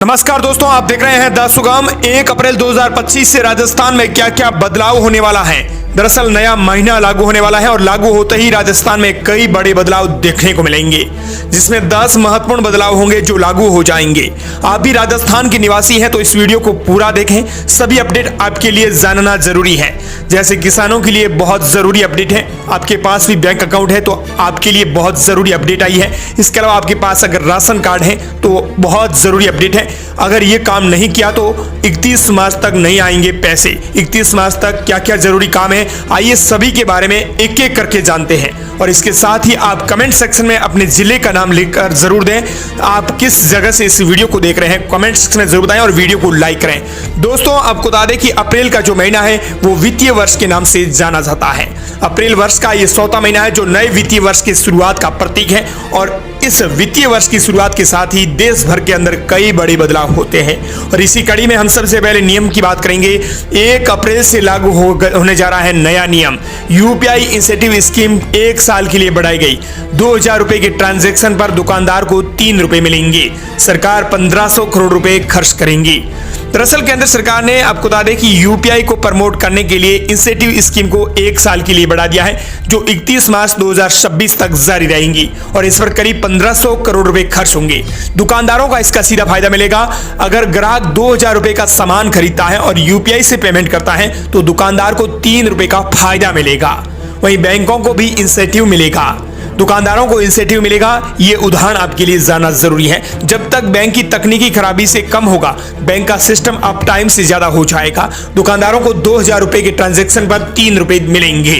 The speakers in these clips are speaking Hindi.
नमस्कार दोस्तों, आप देख रहे हैं द सुगम। 1 अप्रैल 2025 से राजस्थान में क्या क्या बदलाव होने वाला है। दरअसल नया महीना लागू होने वाला है और लागू होते ही राजस्थान में कई बड़े बदलाव देखने को मिलेंगे, जिसमें 10 महत्वपूर्ण बदलाव होंगे जो लागू हो जाएंगे। आप भी राजस्थान के निवासी हैं तो इस वीडियो को पूरा देखें, सभी अपडेट आपके लिए जानना जरूरी है। जैसे किसानों के लिए बहुत जरूरी अपडेट है, आपके पास भी बैंक अकाउंट है तो आपके लिए बहुत जरूरी अपडेट आई है। इसके अलावा आपके पास अगर राशन कार्ड है तो बहुत जरूरी अपडेट है। अगर ये काम नहीं किया तो 31 मार्च तक नहीं आएंगे पैसे। 31 मार्च तक क्या क्या जरूरी काम है, आइए सभी के बारे में एक एक करके जानते हैं। और इसके साथ ही आप कमेंट सेक्शन में अपने जिले का नाम लिखकर जरूर दें। आप किस जगह से इस वीडियो को देख रहे हैं कमेंट सेक्शन में जरूर बताएं और वीडियो को लाइक करें। दोस्तों, आपको बता दें कि अप्रैल का जो महीना है वो वित्तीय वर्ष के नाम से जाना जाता है। अप्रैल वर्ष का ये 4वां महीना है जो नए वित्तीय वर्ष की शुरुआत का प्रतीक है। और इस वित्तीय वर्ष की शुरुआत के साथ ही देश भर के अंदर कई बड़े बदलाव होते हैं। और इसी कड़ी में हम सबसे पहले नियम की बात करेंगे। 1 अप्रैल से लागू होने जा रहा है नया नियम। यूपीआई इंसेंटिव स्कीम 1 साल के लिए बढ़ाई गई। 2000 रुपए के ट्रांजैक्शन पर दुकानदार को 3 रुपए मिलेंगे। सरकार 1500 करोड़ रुपए खर्च करेंगी। दरअसल केंद्र सरकार ने आपको बता दें कि यूपीआई को प्रमोट करने के लिए इंसेंटिव स्कीम को 1 साल के लिए बढ़ा दिया है, जो 31 मार्च 2026 तक जारी रहेंगी। और इस पर करीब 1500 करोड़ रुपए खर्च होंगे। दुकानदारों का इसका सीधा फायदा मिलेगा। अगर ग्राहक 2000 रुपए का सामान खरीदता है और यूपीआई से पेमेंट करता है तो दुकानदार को 3 रुपए का फायदा मिलेगा। वहीं बैंकों को भी इंसेंटिव मिलेगा, दुकानदारों को इंसेंटिव मिलेगा। ये उदाहरण आपके लिए जानना जरूरी है। जब तक बैंक की तकनीकी खराबी से कम होगा, बैंक का सिस्टम अप टाइम से ज्यादा हो जाएगा। दुकानदारों को 2000 रुपए के ट्रांजैक्शन पर 3 रुपए मिलेंगे।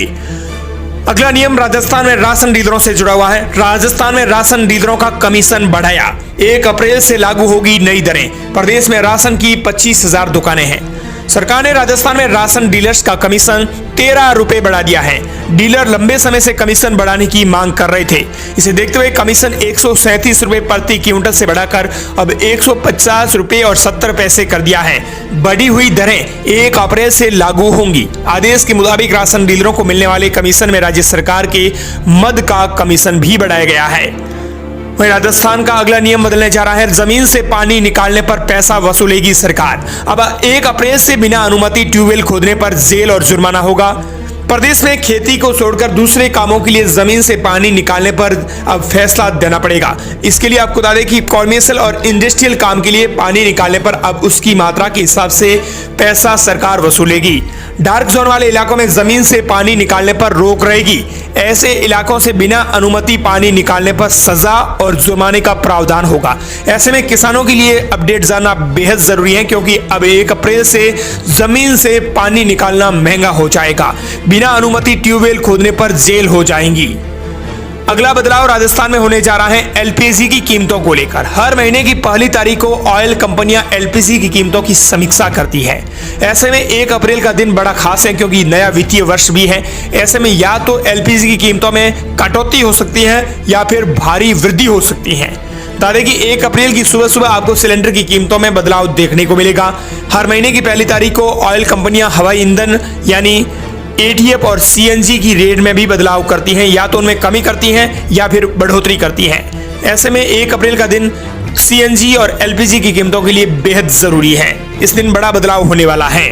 अगला नियम राजस्थान में राशन डीलरों से जुड़ा हुआ है। राजस्थान में राशन डीलरों का कमीशन बढ़ाया। 1 अप्रैल से लागू होगी नई दरें। प्रदेश में राशन की 25,000 दुकानें हैं। सरकार ने राजस्थान में राशन डीलर्स का कमीशन 13 रुपए बढ़ा दिया है। डीलर लंबे समय से कमीशन बढ़ाने की मांग कर रहे थे। इसे देखते हुए कमीशन 137 रुपए प्रति क्विंटल से बढ़ाकर अब 150 रुपए और 70 पैसे कर दिया है। बढ़ी हुई दरें 1 अप्रैल से लागू होंगी। आदेश के मुताबिक राशन डीलरों को मिलने वाले कमीशन में राज्य सरकार के मद का कमीशन भी बढ़ाया गया है। वहीं राजस्थान का अगला नियम बदलने जा रहा है। जमीन से पानी निकालने पर पैसा वसूलेगी सरकार। अब 1 अप्रैल से बिना अनुमति ट्यूबवेल खोदने पर जेल और जुर्माना होगा। प्रदेश में खेती को छोड़कर दूसरे कामों के लिए जमीन से पानी निकालने पर अब फैसला देना पड़ेगा। इसके लिए आपको बता दें कि कॉमर्शियल और इंडस्ट्रियल काम के लिए पानी निकालने पर अब उसकी मात्रा के हिसाब से पैसा सरकार वसूलेगी। डार्क जोन वाले इलाकों में जमीन से पानी निकालने पर रोक रहेगी। ऐसे इलाकों से बिना अनुमति पानी निकालने पर सजा और जुर्माने का प्रावधान होगा। ऐसे में किसानों के लिए अपडेट जानना बेहद जरूरी है, क्योंकि अब 1 अप्रैल से जमीन से पानी निकालना महंगा हो जाएगा। बिना अनुमति ट्यूबवेल खोदने पर जेल हो जाएंगी। अगला बदलाव राजस्थान में होने जा रहा है एलपीजी की कीमतों को लेकर। हर महीने की पहली तारीख को ऑयल कंपनियां एलपीजी की कीमतों की समीक्षा करती है। ऐसे में 1 अप्रैल का दिन बड़ा खास है, क्योंकि नया वित्तीय वर्ष भी है। ऐसे में या तो एलपीजी की कीमतों में कटौती हो सकती है या फिर भारी वृद्धि हो सकती है। बता दें कि 1 अप्रैल की सुबह सुबह आपको सिलेंडर की कीमतों में बदलाव देखने को मिलेगा। हर महीने की पहली तारीख को ऑयल कंपनियां हवाई ईंधन यानी एटीएफ और सीएनजी की रेट में भी बदलाव करती हैं, या तो उनमें कमी करती हैं या फिर बढ़ोतरी करती हैं। ऐसे में 1 अप्रैल का दिन सीएनजी और एलपीजी की कीमतों के लिए बेहद जरूरी है। इस दिन बड़ा बदलाव होने वाला है।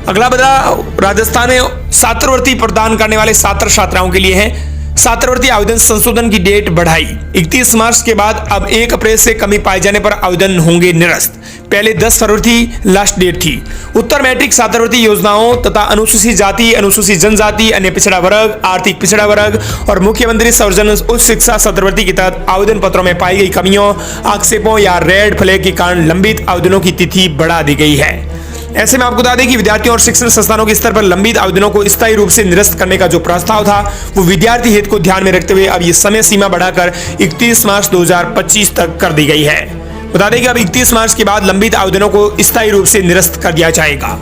अगला बदलाव राजस्थान में छात्रवृत्ति प्रदान करने वाले छात्र छात्राओं के लिए है। छात्रवृत्ति आवेदन संशोधन की डेट बढ़ाई। 31 मार्च के बाद अब 1 अप्रैल से कमी पाए जाने पर आवेदन होंगे निरस्त। पहले 10 फरवरी लास्ट डेट थी। उत्तर मैट्रिक छात्रवृत्ति योजनाओं तथा अनुसूचित जाति, अनुसूचित जनजाति, अन्य पिछड़ा वर्ग, आर्थिक पिछड़ा वर्ग और मुख्यमंत्री सर्वजन उच्च शिक्षा छात्रवृत्ति के तहत आवेदन पत्रों में पाई गई कमियों, आक्षेपों या रेड फ्लैग के कारण लंबित आवेदनों की तिथि बढ़ा दी गई है। ऐसे में आपको बता दें कि विद्यार्थियों और शिक्षण संस्थानों के स्तर पर लंबित आवेदनों को स्थायी रूप से निरस्त करने का जो प्रस्ताव था वो विद्यार्थी हित को ध्यान में रखते हुए अब ये समय सीमा बढ़ाकर 31 मार्च 2025 तक कर दी गई है। बता दें कि अब 31 मार्च के बाद लंबित आवेदनों को स्थायी रूप से निरस्त कर दिया जाएगा।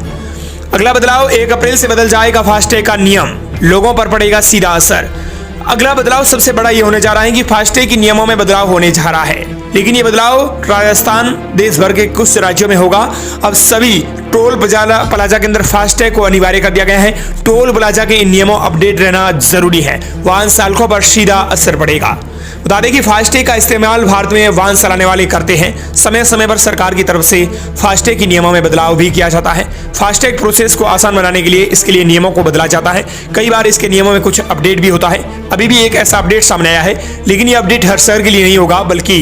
अगला बदलाव 1 अप्रैल से बदल जाएगा फास्टैग का नियम, लोगों पर पड़ेगा सीधा असर। अगला बदलाव सबसे बड़ा ये होने जा रहा है कि फास्टैग के नियमों में बदलाव होने जा रहा है, लेकिन ये बदलाव राजस्थान देश भर के कुछ राज्यों में होगा। अब सभी टोल प्लाजा के अंदर फास्टैग को अनिवार्य कर दिया गया है। टोल प्लाजा के इन नियमों अपडेट रहना जरूरी है। वाहन चालकों पर सीधा असर पड़ेगा। बता दें कि फास्टैग का इस्तेमाल भारत में वाहन चलाने वाले करते हैं। समय समय पर सरकार की तरफ से फास्टैग के नियमों में बदलाव भी किया जाता है। फास्टैग प्रोसेस को आसान बनाने के लिए इसके लिए नियमों को बदला जाता है। कई बार इसके नियमों में कुछ अपडेट भी होता है। अभी भी एक ऐसा अपडेट सामने आया है, लेकिन ये अपडेट हर शहर के लिए नहीं होगा, बल्कि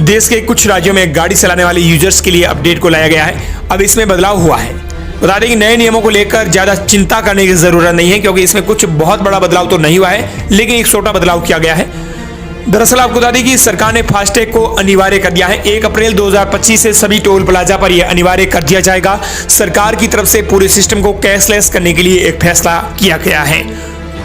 देश के कुछ राज्यों में गाड़ी चलाने वाले यूजर्स के लिए अपडेट को लाया गया है। अब इसमें बदलाव हुआ है। बता दें कि नए नियमों को लेकर ज्यादा चिंता करने की जरूरत नहीं है, क्योंकि इसमें कुछ बहुत बड़ा बदलाव तो नहीं हुआ है, लेकिन एक छोटा बदलाव किया गया है। दरअसल आपको बता दें कि सरकार ने फास्टैग को अनिवार्य कर दिया है। 1 अप्रैल 2025 से सभी टोल प्लाजा पर यह अनिवार्य कर दिया जाएगा। सरकार की तरफ से पूरे सिस्टम को कैशलेस करने के लिए एक फैसला किया गया है।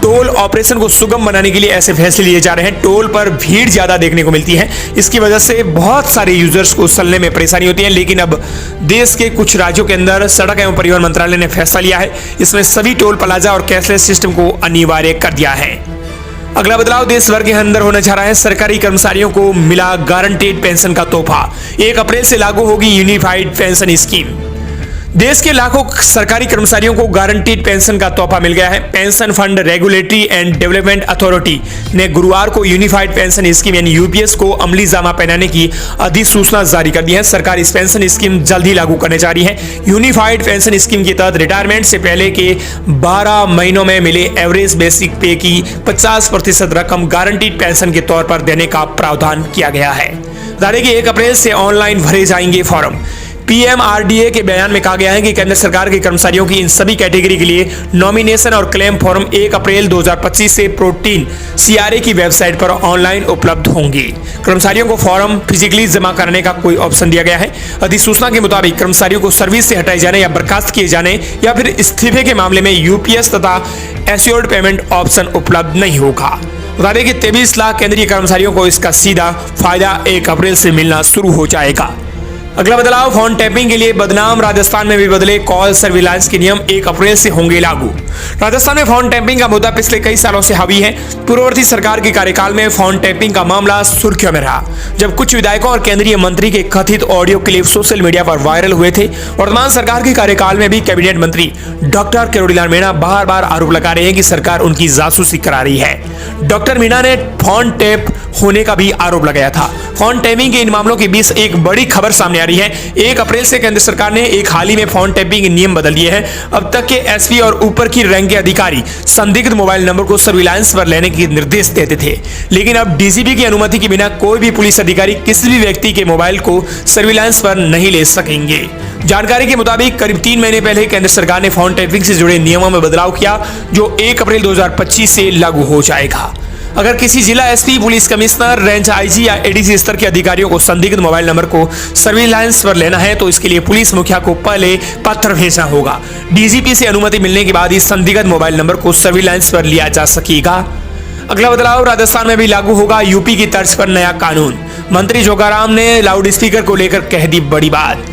टोल ऑपरेशन को सुगम बनाने के लिए ऐसे फैसले लिए जा रहे हैं। टोल पर भीड़ ज्यादा देखने को मिलती है, इसकी वजह से बहुत सारे यूजर्स को चलने में परेशानी होती है। लेकिन अब देश के कुछ राज्यों के अंदर सड़क एवं परिवहन मंत्रालय ने फैसला लिया है। इसमें सभी टोल प्लाजा और कैशलेस सिस्टम को अनिवार्य कर दिया है। अगला बदलाव देश भर के अंदर होने जा रहा है। सरकारी कर्मचारियों को मिला गारंटीड पेंशन का तोहफा। 1 अप्रैल से लागू होगी यूनिफाइड पेंशन स्कीम। देश के लाखों सरकारी कर्मचारियों को गारंटीड पेंशन का तोहफा मिल गया है। Pension fund regulatory and development authority ने गुरुवार को यूनिफाइड पेंशन स्कीम यानी यूपीएस को अमली जामा पहनाने की अधिसूचना जारी कर दी है। सरकार इस पेंशन स्कीम जल्द ही लागू करने जा रही है। यूनिफाइड पेंशन स्कीम के तहत रिटायरमेंट से पहले के 12 महीनों में मिले एवरेज बेसिक पे की 50% रकम गारंटीड पेंशन के तौर पर देने का प्रावधान किया गया है। बता दें कि 1 अप्रैल से ऑनलाइन भरे जाएंगे फॉर्म। पीएमआरडीए के बयान में कहा गया है कि केंद्र सरकार के कर्मचारियों की इन सभी कैटेगरी के लिए नॉमिनेशन और क्लेम फॉर्म 1 अप्रैल 2025 से प्रोटीन सीआरए की वेबसाइट पर ऑनलाइन उपलब्ध होंगे। कर्मचारियों को फॉर्म फिजिकली जमा करने का कोई ऑप्शन दिया गया है। अधिसूचना के मुताबिक कर्मचारियों को सर्विस से हटाए जाने या बर्खास्त किए जाने या फिर इस्तीफे के मामले में यूपीएस तथा एश्योर्ड पेमेंट ऑप्शन उपलब्ध नहीं होगा। बता दें कि 23 लाख केंद्रीय कर्मचारियों को इसका सीधा फायदा 1 अप्रैल से मिलना शुरू हो जाएगा। अगला बदलाव, फोन टैपिंग के लिए बदनाम राजस्थान में भी बदले कॉल सर्विलांस के नियम 1 अप्रैल से होंगे लागू। राजस्थान में फोन टैपिंग का मुद्दा पिछले कई सालों से हावी है। पूर्ववर्ती सरकार के कार्यकाल में फोन टैपिंग का मामला सुर्खियों में रहा, जब कुछ विधायकों और केंद्रीय मंत्री के कथित ऑडियो क्लिप सोशल मीडिया पर वायरल हुए थे। वर्तमान सरकार के कार्यकाल में भी कैबिनेट मंत्री डॉक्टर किरोड़ीलाल मीणा बार बार आरोप लगा रहे हैं कि सरकार उनकी जासूसी करा रही है। डॉक्टर मीणा ने फोन टैप होने का भी आरोप लगाया था। फोन टैपिंग के इन मामलों के बीच एक बड़ी खबर सामने आ रही है। 1 अप्रैल से केंद्र सरकार ने एक हाल ही में फोन टैपिंग के नियम बदल दिए हैं। अब तक के एसपी और ऊपर की रैंक के अधिकारी संदिग्ध मोबाइल नंबर को सर्विलांस पर लेने के निर्देश देते थे, लेकिन अब डीजीपी की अनुमति के बिना कोई भी पुलिस अधिकारी किसी भी व्यक्ति के मोबाइल को सर्विलांस पर नहीं ले सकेंगे। जानकारी के मुताबिक करीब 3 महीने पहले केंद्र सरकार ने फोन टैपिंग से जुड़े नियमों में बदलाव किया, जो 1 अप्रैल 2025 से लागू हो जाएगा। अगर किसी जिला SP, police commissioner, range IG या एडीसी स्तर के अधिकारियों को संदिग्ध मोबाइल नंबर को सर्विलांस पर लेना है, तो इसके लिए पुलिस मुखिया को पहले पत्र भेजना होगा। डीजीपी से अनुमति मिलने के बाद ही संदिग्ध मोबाइल नंबर को सर्विलांस पर लिया जा सकेगा। अगला बदलाव, राजस्थान में भी लागू होगा यूपी की तर्ज पर नया कानून। मंत्री जोगाराम ने लाउड स्पीकर को लेकर कह दी बड़ी बात।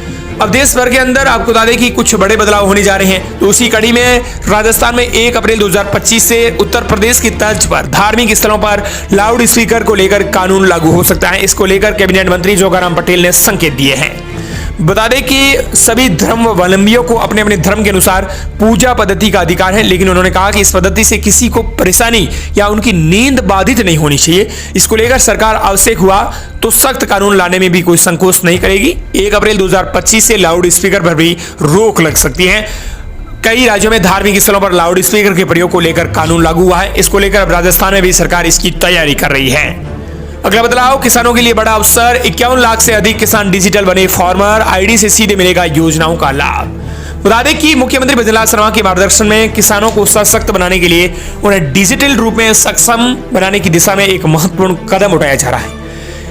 अब देश भर के अंदर आपको बता दें कि कुछ बड़े बदलाव होने जा रहे हैं, तो उसी कड़ी में राजस्थान में 1 अप्रैल 2025 से उत्तर प्रदेश की तर्ज पर धार्मिक स्थलों पर लाउड स्पीकर को लेकर कानून लागू हो सकता है। इसको लेकर कैबिनेट मंत्री जोगाराम पटेल ने संकेत दिए हैं। बता दें कि सभी धर्मावलंबियों को अपने अपने धर्म के अनुसार पूजा पद्धति का अधिकार है, लेकिन उन्होंने कहा कि इस पद्धति से किसी को परेशानी या उनकी नींद बाधित नहीं होनी चाहिए। इसको लेकर सरकार आवश्यक हुआ तो सख्त कानून लाने में भी कोई संकोच नहीं करेगी। 1 अप्रैल 2025 से लाउड स्पीकर पर भी रोक लग सकती है। कई राज्यों में धार्मिक स्थलों पर लाउड स्पीकर के प्रयोग को लेकर कानून लागू हुआ है। इसको लेकर अब राजस्थान में भी सरकार इसकी तैयारी कर रही है। अगला बदलाव, किसानों के लिए बड़ा अवसर। 51 लाख से अधिक किसान डिजिटल बने। फार्मर आईडी से सीधे मिलेगा योजनाओं का लाभ। बता दें कि मुख्यमंत्री भजनलाल शर्मा के मार्गदर्शन में किसानों को सशक्त बनाने के लिए उन्हें डिजिटल रूप में सक्षम बनाने की दिशा में एक महत्वपूर्ण कदम उठाया जा रहा है।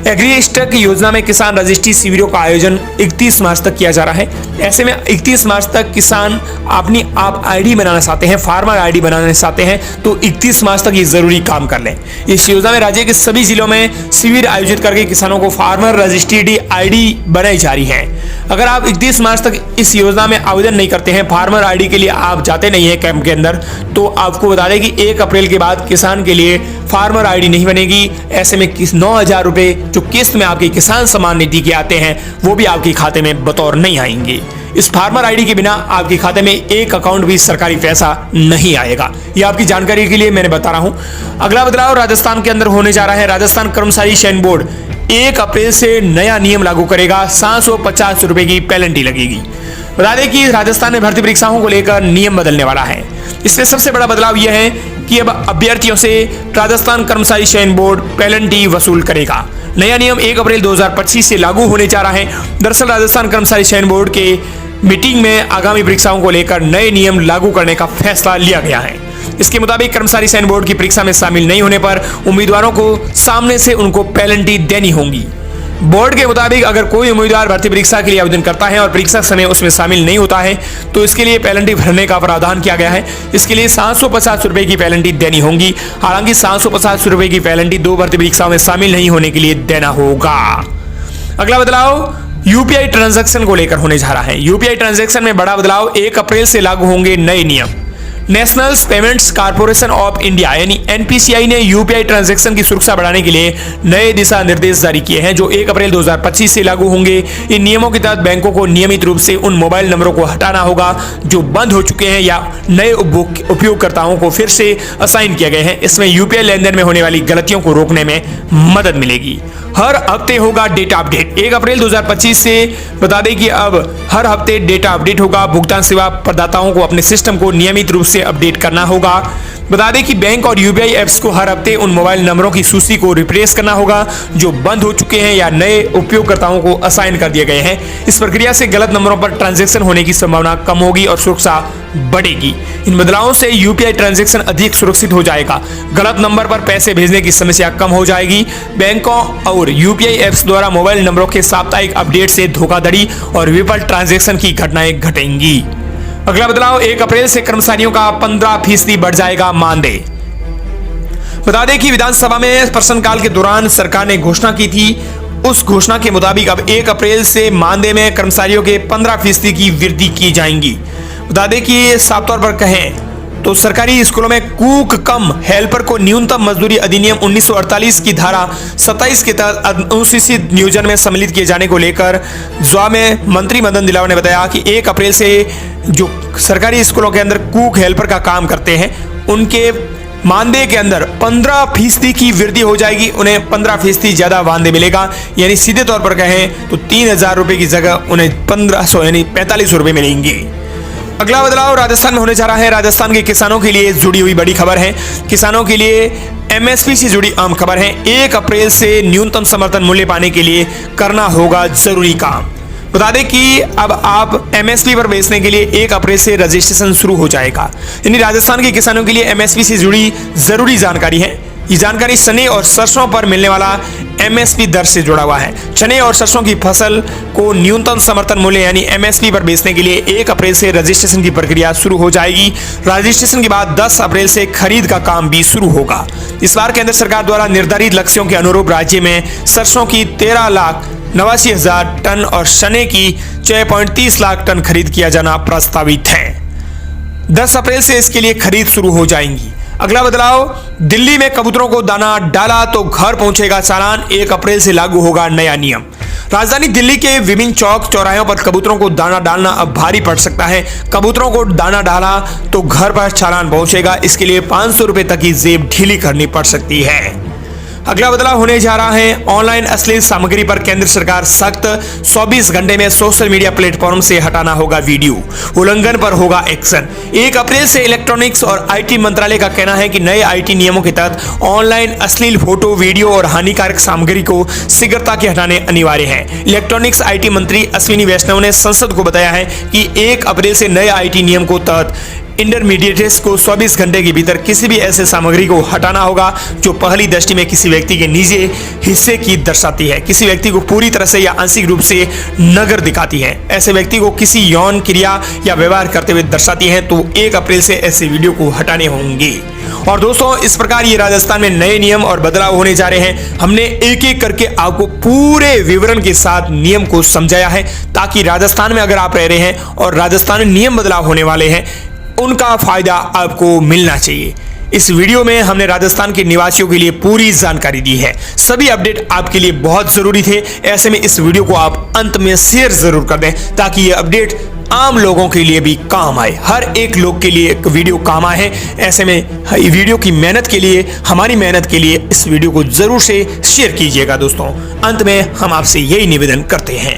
एग्रीस्टक योजना में किसान रजिस्ट्री शिविरों का आयोजन 31 मार्च तक किया जा रहा है। ऐसे में 31 मार्च तक किसान अपनी आप आईडी बनाना चाहते हैं, फार्मर आईडी बनाना चाहते हैं, तो 31 मार्च तक ये जरूरी काम कर लें। इस योजना में राज्य के सभी जिलों में शिविर आयोजित करके किसानों को फार्मर रजिस्ट्री आईडी बनाई जा रही है। अगर आप 31 मार्च तक इस योजना में आवेदन नहीं करते हैं, फार्मर आईडी के लिए आप जाते नहीं है कैंप के अंदर, तो आपको बता दें कि 1 अप्रैल के बाद किसान के लिए फार्मर आईडी नहीं बनेगी। ऐसे में 9,000 रुपए जो किस्त में आपके किसान सम्मान निधि के आते हैं, वो भी आपके खाते में बतौर नहीं आएंगे। इस फार्मर आईडी के बिना आपके खाते में एक अकाउंट भी सरकारी पैसा नहीं आएगा। ये आपकी जानकारी के लिए मैंने बता रहा हूं। अगला बदलाव राजस्थान के अंदर होने जा रहा है। राजस्थान कर्मचारी चयन बोर्ड 1 अप्रैल से नया नियम लागू करेगा। 750 रुपए की पेनल्टी लगेगी। बता दें कि राजस्थान में भर्ती परीक्षाओं को लेकर नियम बदलने वाला है। इसमें सबसे बड़ा बदलाव यह है कि अब अभ्यर्थियों से राजस्थान कर्मचारी चयन बोर्ड पेनल्टी वसूल करेगा। नया नियम 1 अप्रैल 2025 से लागू होने जा रहा है। दरअसल राजस्थान कर्मचारी चयन बोर्ड के मीटिंग में आगामी परीक्षाओं को लेकर नए नियम लागू करने का फैसला लिया गया है। इसके मुताबिक कर्मचारी चयन बोर्ड की परीक्षा में शामिल नहीं होने पर उम्मीदवारों को सामने से उनको पेनल्टी देनी होगी। बोर्ड के मुताबिक अगर कोई उम्मीदवार भर्ती परीक्षा के लिए आवेदन करता है और परीक्षा समय उसमें शामिल नहीं होता है तो इसके लिए पेनल्टी भरने का प्रावधान किया गया है। इसके लिए 750 रुपए की पेनल्टी देनी होगी। हालांकि 750 रुपए की पेनल्टी 2 भर्ती परीक्षाओं में शामिल नहीं होने के लिए देना होगा। अगला बदलाव यूपीआई ट्रांजैक्शन को लेकर होने जा रहा है। यूपीआई ट्रांजैक्शन में बड़ा बदलाव 1 अप्रैल से लागू होंगे नए नियम। National payments corporation of India यानी एनपीसीआई ने यूपीआई ट्रांजैक्शन की सुरक्षा बढ़ाने के लिए नए दिशा निर्देश जारी किए हैं जो 1 अप्रैल 2025 से लागू होंगे। इन नियमों के तहत बैंकों को नियमित रूप से उन मोबाइल नंबरों को हटाना होगा जो बंद हो चुके हैं या नए उपयोगकर्ताओं को फिर से असाइन किए गए हैं। इसमें यूपीआई लेनदेन में होने वाली गलतियों को रोकने में मदद मिलेगी। हर हफ्ते होगा डेटा अपडेट। 1 अप्रैल 2025 से बता दें कि अब हर हफ्ते डेटा अपडेट होगा। भुगतान सेवा प्रदाताओं को अपने सिस्टम को नियमित रूप से अपडेट करना होगा। बता दें कि बैंक और यूपीआई ऐप्स को हर हफ्ते उन मोबाइल नंबरों की सूची को रिप्लेस करना होगा जो बंद हो चुके हैं या नए उपयोगकर्ताओं को असाइन कर दिए गए हैं। इस प्रक्रिया से गलत नंबरों पर ट्रांजैक्शन होने की संभावना कम होगी और सुरक्षा बढ़ेगी। इन बदलावों से यूपीआई ट्रांजैक्शन अधिक सुरक्षित हो जाएगा। गलत नंबर पर पैसे भेजने की समस्या कम हो जाएगी। बैंकों और यूपीआई ऐप्स द्वारा मोबाइल नंबरों के साप्ताहिक अपडेट से धोखाधड़ी और विफल ट्रांजैक्शन की घटनाएं घटेंगी। अगला बदलाव 1 अप्रैल से कर्मचारियों का 15% बढ़ जाएगा मानदेय। बता दें कि विधानसभा में प्रश्नकाल के दौरान सरकार ने घोषणा की थी। उस घोषणा के मुताबिक अब 1 अप्रैल से मानदेय में कर्मचारियों के 15% की वृद्धि की जाएगी। बता दें कि साफ तौर पर कहें तो सरकारी स्कूलों में कुक कम हेल्पर को न्यूनतम मजदूरी अधिनियम 1948 की धारा 27 के तहत अनुसूचित नियोजन में सम्मिलित किए जाने को लेकर जवाब में मंत्री मदन दिलावर ने बताया कि 1 अप्रैल से जो सरकारी स्कूलों के अंदर कुक हेल्पर का काम करते हैं उनके मानदेय के अंदर 15% की वृद्धि हो जाएगी। उन्हें 15% ज्यादा मानदेय मिलेगा। यानी सीधे तौर पर कहें तो 3000 रुपए की जगह उन्हें 1500 यानी 45 रुपए मिलेंगे। अगला बदलाव राजस्थान में होने जा रहा है। राजस्थान के किसानों के लिए जुड़ी हुई बड़ी खबर है। किसानों के लिए एमएसपी से जुड़ी आम खबर है। 1 अप्रैल से न्यूनतम समर्थन मूल्य पाने के लिए करना होगा जरूरी काम। बता दें कि अब आप एमएसपी पर बेचने के लिए 1 अप्रैल से रजिस्ट्रेशन शुरू हो जाएगा। यानी राजस्थान के किसानों के लिए एमएसपी से जुड़ी जरूरी जानकारी है। ये जानकारी चने और सरसों पर मिलने वाला एमएसपी दर से जुड़ा हुआ है। चने और सरसों की फसल को न्यूनतम समर्थन मूल्य यानी एमएसपी पर बेचने के लिए 1 अप्रैल से रजिस्ट्रेशन की प्रक्रिया शुरू हो जाएगी। रजिस्ट्रेशन के बाद 10 अप्रैल से खरीद का काम भी शुरू होगा। इस बार केंद्र सरकार द्वारा निर्धारित लक्ष्यों के अनुरूप राज्य में सरसों की 13,89,000 टन और चने की 6.30 लाख टन खरीद किया जाना प्रस्तावित है। 10 अप्रैल से इसके लिए खरीद शुरू हो जाएंगी। अगला बदलाव दिल्ली में कबूतरों को दाना डाला तो घर पहुंचेगा चालान। 1 अप्रैल से लागू होगा नया नियम। राजधानी दिल्ली के विभिन्न चौक चौराहों पर कबूतरों को दाना डालना अब भारी पड़ सकता है। कबूतरों को दाना डाला तो घर पर चालान पहुंचेगा। इसके लिए 500 रुपए तक की जेब ढीली करनी पड़ सकती है। अगला बदलाव होने जा रहा है ऑनलाइन अश्लील सामग्री पर केंद्र सरकार सख्त। 24 घंटे में सोशल मीडिया प्लेटफॉर्म से हटाना होगा वीडियो। उल्लंघन पर होगा एक्शन। 1 अप्रैल से इलेक्ट्रॉनिक्स और आईटी मंत्रालय का कहना है कि नए आईटी नियमों के तहत ऑनलाइन अश्लील फोटो, वीडियो और हानिकारक सामग्री को शीघ्रता के हटाने अनिवार्य है। इलेक्ट्रॉनिक्स आईटी मंत्री अश्विनी वैष्णव ने संसद को बताया है कि 1 अप्रैल से नए आईटी नियम को तहत इंटरमीडिएट्स को 24 घंटे के भीतर किसी भी ऐसे सामग्री को हटाना होगा जो पहली दृष्टि में किसी व्यक्ति के निजी हिस्से की दर्शाती है, किसी व्यक्ति को पूरी तरह से या आंशिक रूप से नग्न दिखाती है, ऐसे व्यक्ति को किसी यौन क्रिया या व्यवहार करते हुए दर्शाती है। तो 1 अप्रैल से ऐसे वीडियो को हटाने होंगे। और दोस्तों, इस प्रकार ये राजस्थान में नए नियम और बदलाव होने जा रहे हैं। हमने एक एक करके आपको पूरे विवरण के साथ नियम को समझाया है ताकि राजस्थान में अगर आप रह रहे हैं और राजस्थान में नियम बदलाव होने वाले हैं उनका फायदा आपको मिलना चाहिए। इस वीडियो में हमने राजस्थान के निवासियों के लिए पूरी जानकारी दी है। सभी अपडेट आपके लिए बहुत जरूरी थे। ऐसे में इस वीडियो को आप अंत में शेयर जरूर कर दें ताकि ये अपडेट आम लोगों के लिए भी काम आए, हर एक लोग के लिए एक वीडियो काम आए। ऐसे में वीडियो की मेहनत के लिए, हमारी मेहनत के लिए इस वीडियो को जरूर से शेयर कीजिएगा दोस्तों। अंत में हम आपसे यही निवेदन करते हैं।